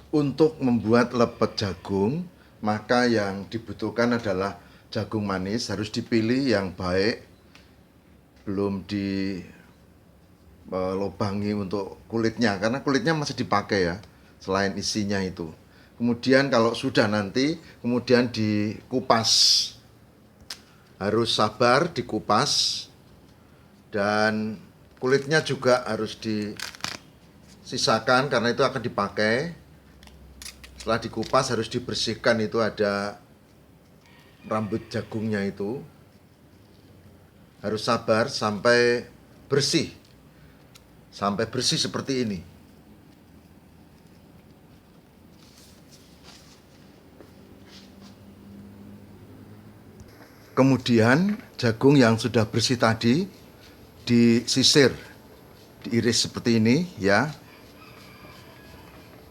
Untuk membuat lepet jagung, maka yang dibutuhkan adalah jagung manis, harus dipilih yang baik, belum dilubangi untuk kulitnya, karena kulitnya masih dipakai ya, selain isinya itu. Kemudian kalau sudah nanti, kemudian dikupas. Harus sabar dikupas, dan kulitnya juga harus disisakan karena itu akan dipakai. Setelah dikupas harus dibersihkan, itu ada rambut jagungnya itu. Harus sabar sampai bersih. Sampai bersih seperti ini. Kemudian jagung yang sudah bersih tadi disisir, diiris seperti ini ya.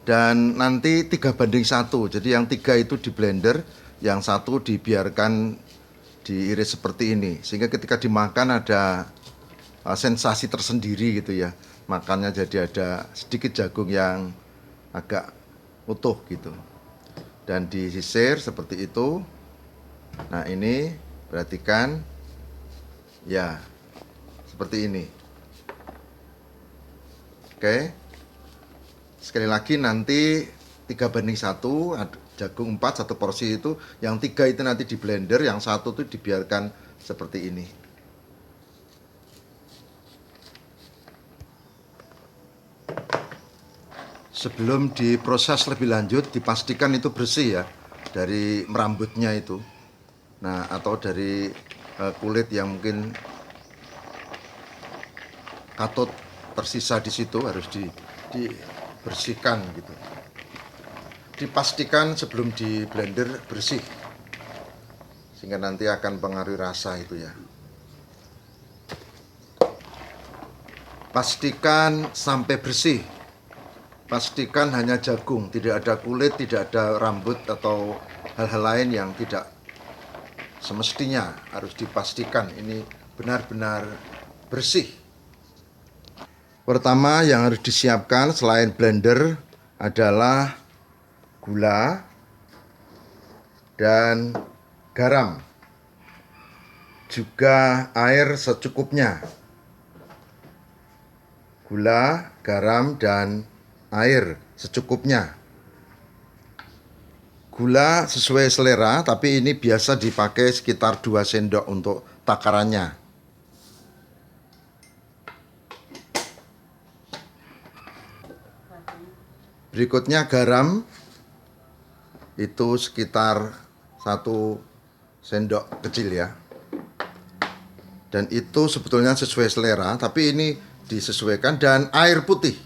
Dan nanti 3:1, jadi yang 3 itu di blender, yang 1 dibiarkan diiris seperti ini, sehingga ketika dimakan ada sensasi tersendiri gitu ya, makannya jadi ada sedikit jagung yang agak utuh gitu, dan disisir seperti itu. Nah ini perhatikan ya, seperti ini. Oke. Sekali lagi nanti 3:1, jagung 4 1 porsi itu, yang 3 itu nanti di blender, yang 1 itu dibiarkan seperti ini. Sebelum diproses lebih lanjut, dipastikan itu bersih ya, dari merambutnya itu. Nah, atau dari kulit yang mungkin katut tersisa di situ, harus dibersihkan gitu. Dipastikan sebelum di blender bersih, sehingga nanti akan pengaruhi rasa itu ya. Pastikan sampai bersih. Pastikan hanya jagung, tidak ada kulit, tidak ada rambut atau hal-hal lain yang tidak semestinya. Harus dipastikan ini benar-benar bersih. Pertama yang harus disiapkan selain blender adalah gula dan garam, juga air secukupnya. Gula, garam, dan air secukupnya. Gula sesuai selera, tapi ini biasa dipakai sekitar 2 sendok untuk takarannya. Berikutnya garam, itu sekitar 1 sendok kecil ya. Dan itu sebetulnya sesuai selera, tapi ini disesuaikan. Dan air putih,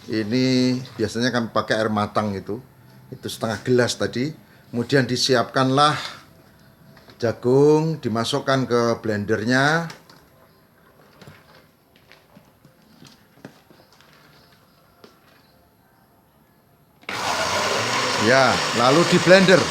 ini biasanya kami pakai air matang itu setengah gelas tadi. Kemudian disiapkanlah jagung, dimasukkan ke blendernya. Ya, lalu di blender.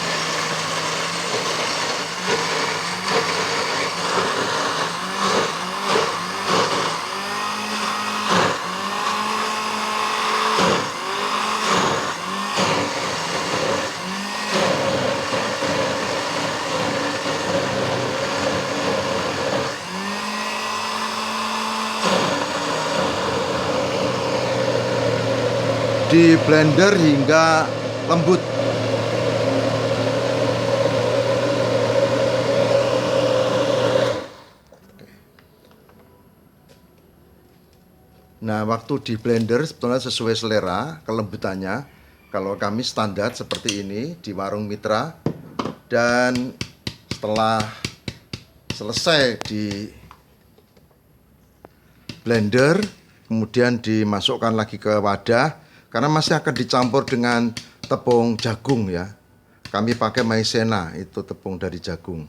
Di blender hingga lembut. Nah, waktu di blender sebetulnya sesuai selera kelembutannya. Kalau kami standar seperti ini di warung Mitra. Dan setelah selesai di blender, kemudian dimasukkan lagi ke wadah, karena masih akan dicampur dengan tepung jagung ya. Kami pakai maizena, itu tepung dari jagung.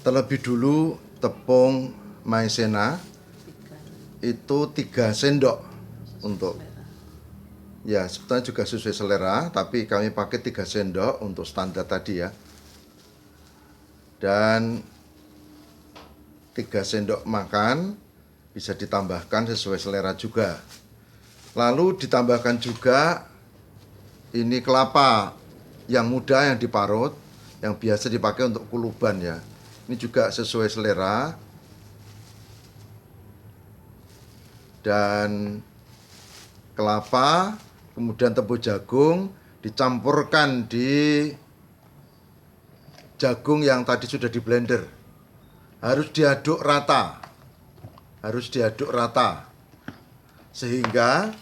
Terlebih dulu tepung maizena itu 3 sendok untuk, ya sebetulnya juga sesuai selera, tapi kami pakai 3 sendok untuk standar tadi ya. Dan 3 sendok makan bisa ditambahkan sesuai selera juga. Lalu ditambahkan juga ini kelapa yang muda yang diparut, yang biasa dipakai untuk kuluban ya. Ini juga sesuai selera. Dan kelapa, kemudian tepung jagung dicampurkan di jagung yang tadi sudah di blender. Harus diaduk rata. Harus diaduk rata. Sehingga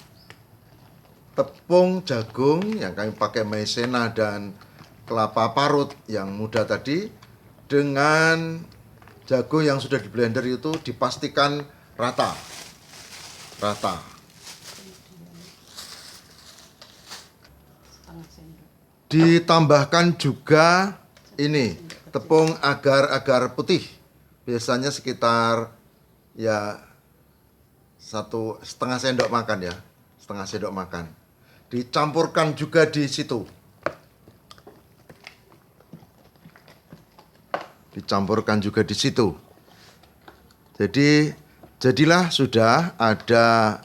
tepung jagung yang kami pakai maizena dan kelapa parut yang muda tadi dengan jagung yang sudah di blender itu dipastikan rata. Ditambahkan juga ini tepung agar-agar putih, biasanya sekitar ya 1,5 sendok makan ya, 1,5 sendok makan. Dicampurkan juga di situ. Dicampurkan juga di situ. Jadi jadilah sudah ada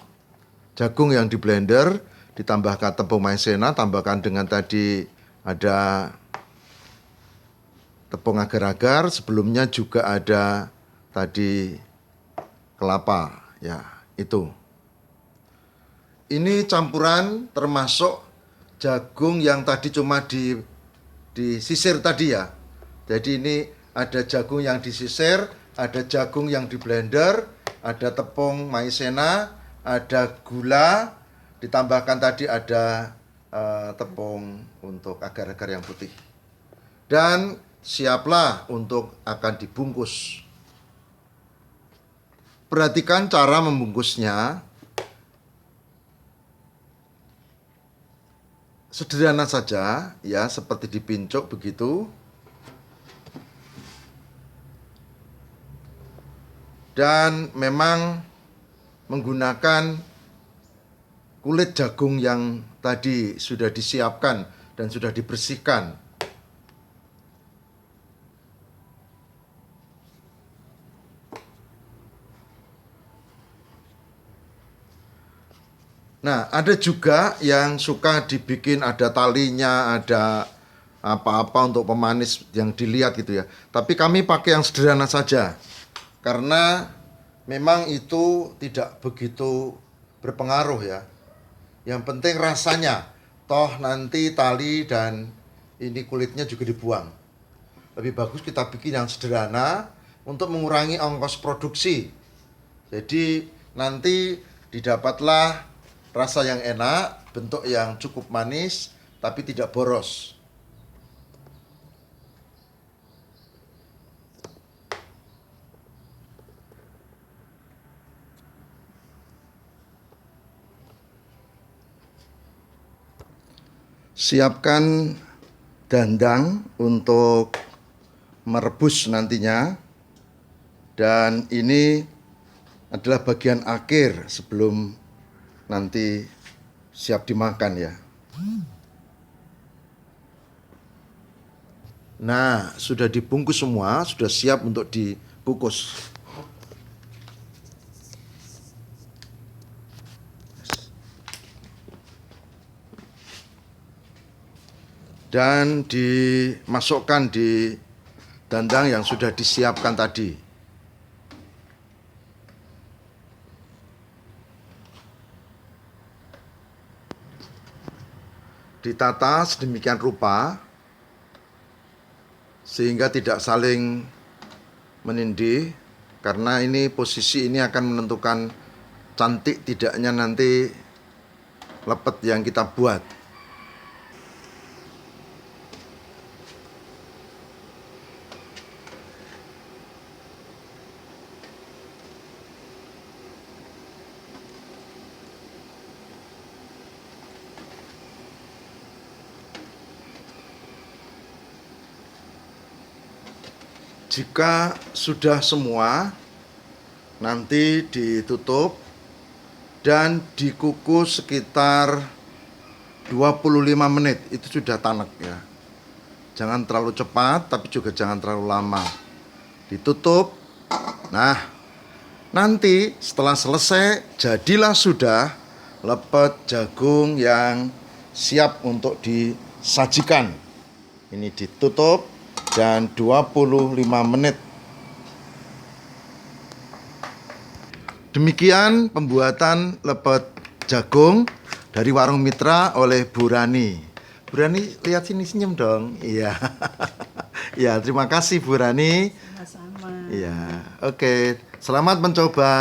jagung yang di blender, ditambahkan tepung maizena, tambahkan dengan tadi ada tepung agar-agar, sebelumnya juga ada tadi kelapa ya, itu. Ini campuran termasuk jagung yang tadi cuma disisir tadi ya. Jadi ini ada jagung yang disisir, ada jagung yang di blender, ada tepung maizena, ada gula, ditambahkan tadi ada tepung untuk agar-agar yang putih. Dan siaplah untuk akan dibungkus. Perhatikan cara membungkusnya. Sederhana saja ya, seperti dipincuk begitu. Dan memang menggunakan kulit jagung yang tadi sudah disiapkan dan sudah dibersihkan. Nah, ada juga yang suka dibikin ada talinya, ada apa-apa untuk pemanis yang dilihat gitu ya. Tapi kami pakai yang sederhana saja. Karena memang itu tidak begitu berpengaruh ya. Yang penting rasanya. Toh nanti tali dan ini kulitnya juga dibuang. Lebih bagus kita bikin yang sederhana untuk mengurangi ongkos produksi. Jadi nanti didapatlah rasa yang enak, bentuk yang cukup manis, tapi tidak boros. Siapkan dandang untuk merebus nantinya. Dan ini adalah bagian akhir sebelum nanti siap dimakan ya. Nah, sudah dibungkus semua, sudah siap untuk dikukus. Dan dimasukkan di dandang yang sudah disiapkan tadi. Ditata sedemikian rupa sehingga tidak saling menindih, karena ini posisi ini akan menentukan cantik tidaknya nanti lepet yang kita buat. Jika sudah semua, nanti ditutup dan dikukus sekitar 25 menit. Itu sudah tanek ya. Jangan terlalu cepat, tapi juga jangan terlalu lama. Ditutup. Nah, nanti setelah selesai, jadilah sudah lepet jagung yang siap untuk disajikan. Ini ditutup dan 25 menit. Demikian pembuatan lepet jagung dari Warung Mitra oleh Bu Rani. Bu Rani, lihat sini, senyum dong. Iya. Ya, terima kasih Bu Rani. Sama-sama. Iya, oke. Selamat mencoba.